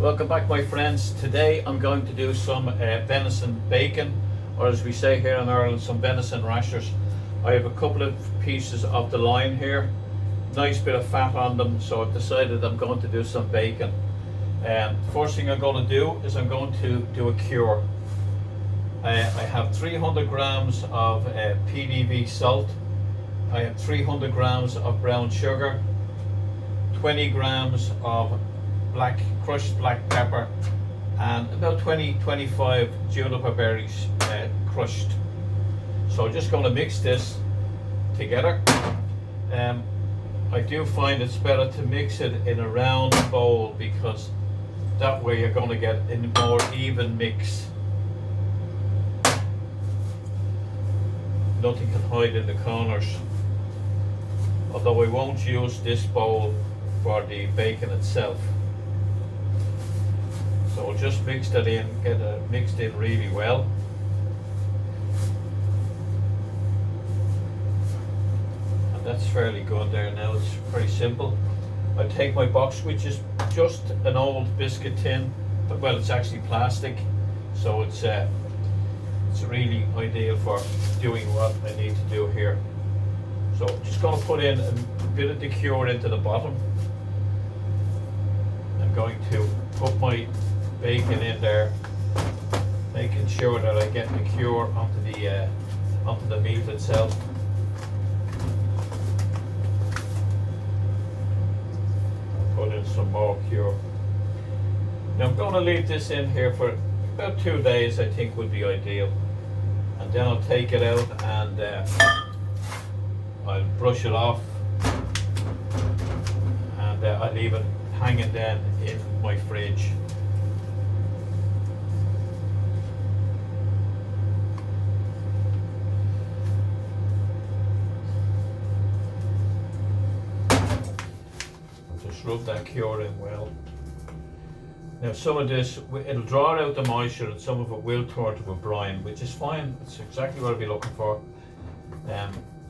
Welcome back, my friends. Today I'm going to do some venison bacon, or as we say here in Ireland, some venison rashers. I have a couple of pieces of the loin here, nice bit of fat on them, so I've decided I'm going to do some bacon. First thing I'm going to do is I'm going to do a cure. I have 300 grams of PDV salt. I have 300 grams of brown sugar, 20 grams of crushed black pepper, and about 20-25 juniper berries crushed. So I'm just going to mix this together. I do find it's better to mix it in a round bowl, because that way you're going to get a more even mix. Nothing can hide in the corners. Although I won't use this bowl for the bacon itself. So we'll just mix that in, get it mixed in really well. And that's fairly good there now, it's very simple. I take my box, which is just an old biscuit tin, but well, it's actually plastic, so it's really ideal for doing what I need to do here. So I'm just going to put in a bit of the cure into the bottom. I'm going to put my bacon in there, making sure that I get the cure onto the meat itself. Put in some more cure. Now I'm going to leave this in here for about 2 days, I think would be ideal. And then I'll take it out and I'll brush it off, and I'll leave it hanging then in my fridge. Just rub that cure in well. Now some of this, it'll draw out the moisture, and some of it will turn to a brine, which is fine. It's exactly what I'll be looking for.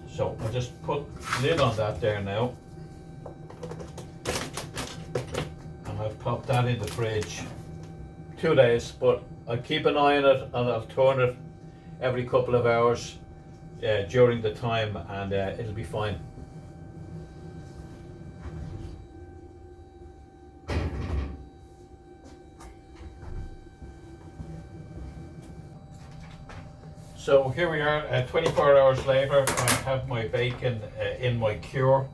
So I'll just put lid on that there now. And I'll pop that in the fridge. 2 days, but I'll keep an eye on it, and I'll turn it every couple of hours during the time, and it'll be fine. So here we are, 24 hours later. I have my bacon in my cure,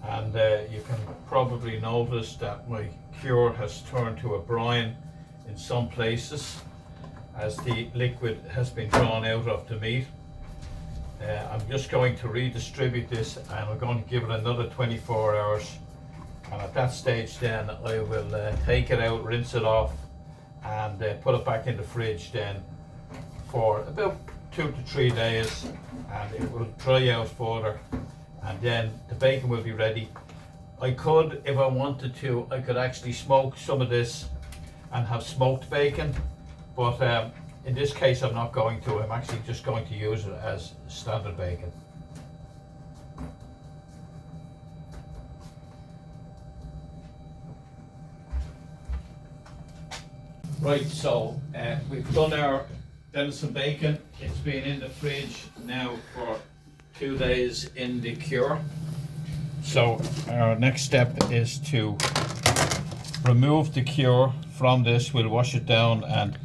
and you can probably notice that my cure has turned to a brine in some places as the liquid has been drawn out of the meat. I'm just going to redistribute this, and I'm going to give it another 24 hours, and at that stage then I will take it out, rinse it off, and put it back in the fridge then for about 2 to 3 days, and it will dry out further, and then the bacon will be ready. I could, if I wanted to, I could actually smoke some of this and have smoked bacon, but in this case I'm not going to. I'm actually just going to use it as standard bacon. Right, so we've done our venison bacon. It's been in the fridge now for 2 days in the cure. So our next step is to remove the cure from this. We'll wash it down, and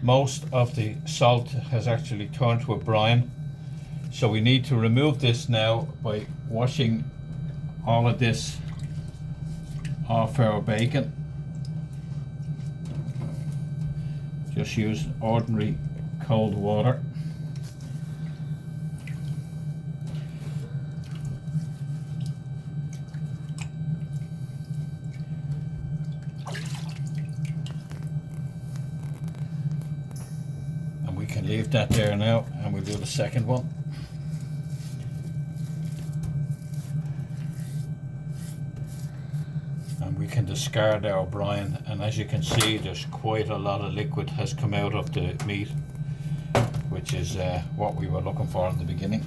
most of the salt has actually turned to a brine. So we need to remove this now by washing all of this off our bacon. Just use ordinary cold water. And we can leave that there now, and we'll do the second one. And we can discard our brine, and as you can see, there's quite a lot of liquid has come out of the meat, which is what we were looking for in the beginning.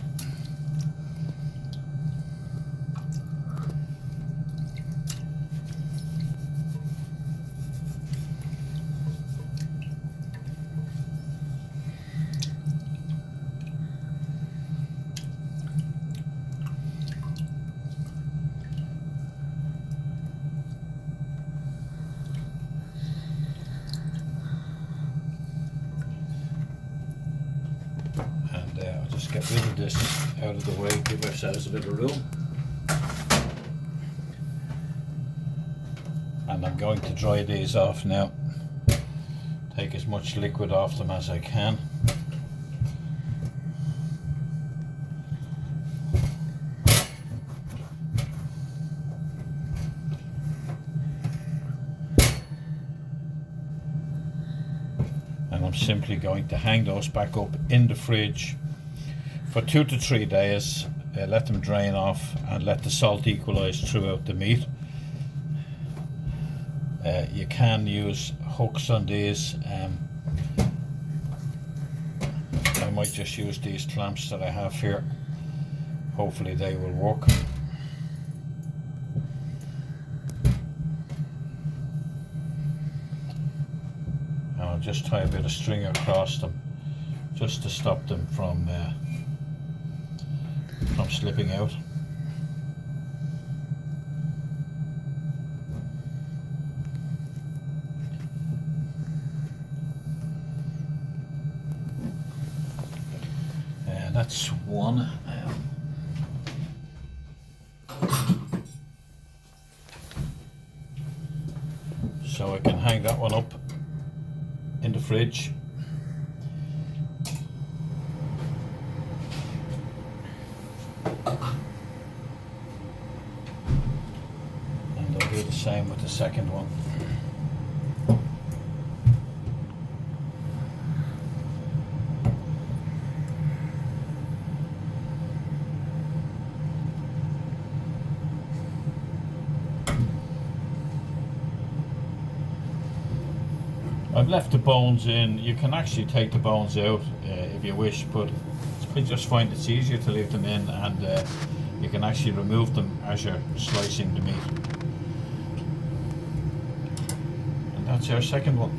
Just get rid of this out of the way, give ourselves a bit of room. And I'm going to dry these off now. Take as much liquid off them as I can. And I'm simply going to hang those back up in the fridge for 2 to 3 days, let them drain off and let the salt equalize throughout the meat. You can use hooks on these. I might just use these clamps that I have here. Hopefully they will work. And I'll just tie a bit of string across them just to stop them from slipping out. That's one. So I can hang that one up in the fridge. And I'll do the same with the second one. I've left the bones in. You can actually take the bones out if you wish, but I just find it's easier to leave them in, and you can actually remove them as you're slicing the meat. And that's our second one.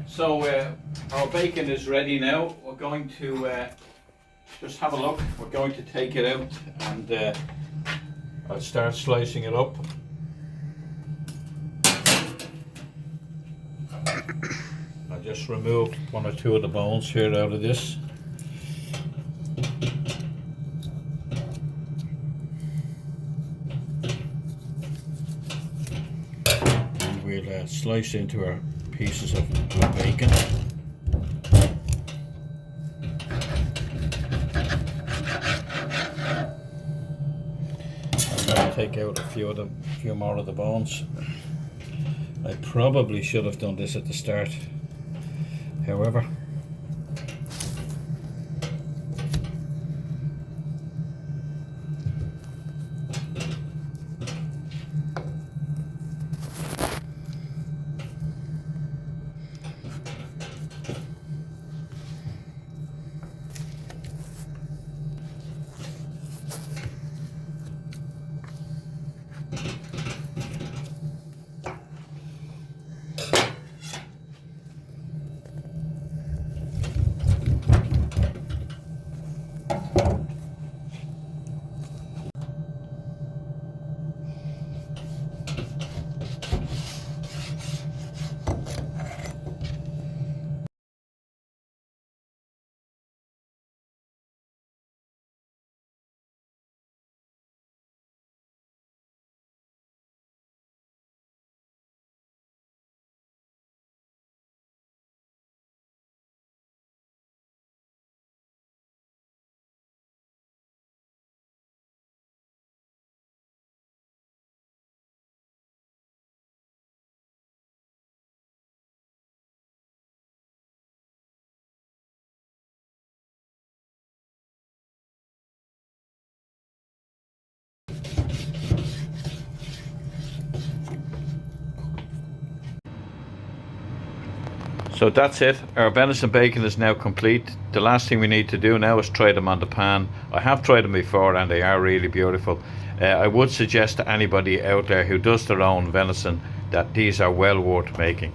So our bacon is ready now. We're going to just have a look. We're going to take it out, and I'll start slicing it up. I'll just remove 1 or 2 of the bones here out of this. And we'll slice into our pieces of bacon. Take out a few more of the bones. I probably should have done this at the start, however. So that's it. Our venison bacon is now complete. The last thing we need to do now is try them on the pan. I have tried them before and they are really beautiful. I would suggest to anybody out there who does their own venison that these are well worth making.